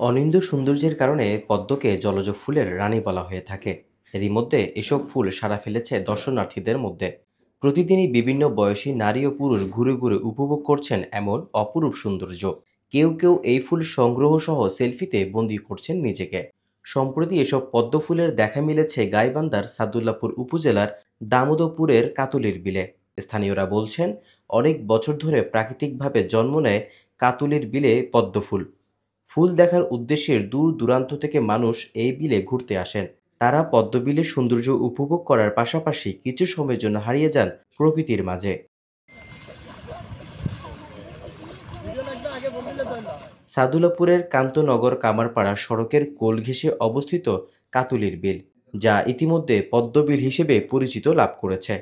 অনিন্দ্য সৌন্দর্যের কারণে পদ্মকে জলজ ফুলের রানী বলা হয়ে থাকে। এরই মধ্যে এসব ফুল সাড়া ফেলেছে দর্শনার্থীদের মধ্যে। প্রতিদিনই বিভিন্ন বয়সী নারী ও পুরুষ ঘুরে ঘুরে উপভোগ করছেন এমন অপরূপ সৌন্দর্য। কেউ কেউ এই ফুল সংগ্রহ সহ সেলফিতে বন্দি করছেন নিজেকে। সম্প্রতি এসব পদ্ম ফুলের দেখা মিলেছে গাইবান্ধার সাদুল্লাপুর উপজেলার দামোদপুরের কাতুলির বিলে। স্থানীয়রা বলছেন, অনেক বছর ধরে প্রাকৃতিকভাবে জন্ম নেয় কাতুলির বিলে পদ্ম ফুল। ফুল দেখার উদ্দেশ্যে দূর দূরান্ত থেকে মানুষ এই বিলে ঘুরতে আসেন। তারা পদ্মবিলের সৌন্দর্য উপভোগ করার পাশাপাশি কিছু সময়ের জন্য হারিয়ে যান প্রকৃতির মাঝে। সাদুলাপুরের কান্তনগর কামারপাড়া সড়কের কোল ঘেঁষে অবস্থিত কাতুলির বিল, যা ইতিমধ্যে পদ্মবিল হিসেবে পরিচিত লাভ করেছে।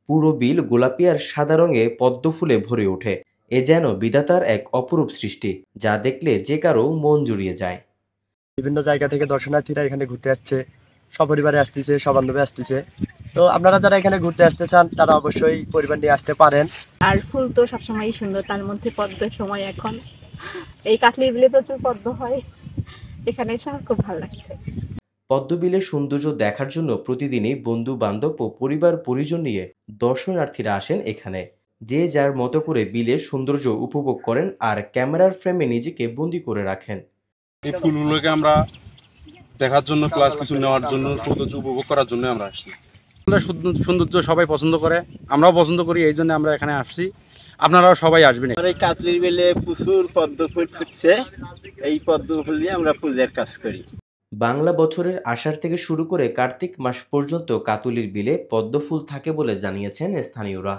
পুরো বিল গোলাপি আর সাদা রঙে পদ্ম ফুলে ভরে ওঠে। এ যেন বিধাতার এক অপরূপ সৃষ্টি, যা দেখলে যে কারো মন জুড়িয়ে যায়। বিভিন্ন জায়গা থেকে দর্শনার্থীরা এখানে ঘুরতে আসছে, সপরিবারে আসতেছে, সবান্ধবে আসতেছে। তো আপনারা যারা এখানে ঘুরতে আসতে চান তারা অবশ্যই পরিবার নিয়ে আসতে পারেন। আর ফুল তো সবসময়ই সুন্দর, তার মধ্যে পদ্মের সময় এখন এই কাটলির বিলে প্রচুর পদ্ম হয়। এখানে এসে আমার খুব ভালো লাগছে। পদ্মবিলের সৌন্দর্য দেখার জন্য প্রতিদিনই বন্ধু বান্ধব ও পরিবার পরিজন নিয়ে দর্শনার্থীরা আসেন এখানে। যে যার মতো করে বিলের সৌন্দর্য উপভোগ করেন আর ক্যামেরার ফ্রেমে নিজেকে বন্দি করে রাখেন। এই ফুলগুলোকে আমরা দেখার জন্য প্লাস কিছু নেওয়ার জন্য সৌন্দর্য উপভোগ করার জন্য আমরা আসছি। সৌন্দর্য সবাই পছন্দ করে, আমরাও পছন্দ করি, এই জন্য আমরা এখানে আসছি। আপনারাও সবাই আসবেন। এই কাতলির বেলে প্রচুর পদ্ম ফুল ফুটছে, এই পদ্ম ফুল দিয়ে আমরা পূজার কাজ করি। বাংলা বছরের আষাঢ় থেকে শুরু করে কার্তিক মাস পর্যন্ত কাতুলির বিলে পদ্ম ফুল থাকে বলে জানিয়েছেন স্থানীয়রা।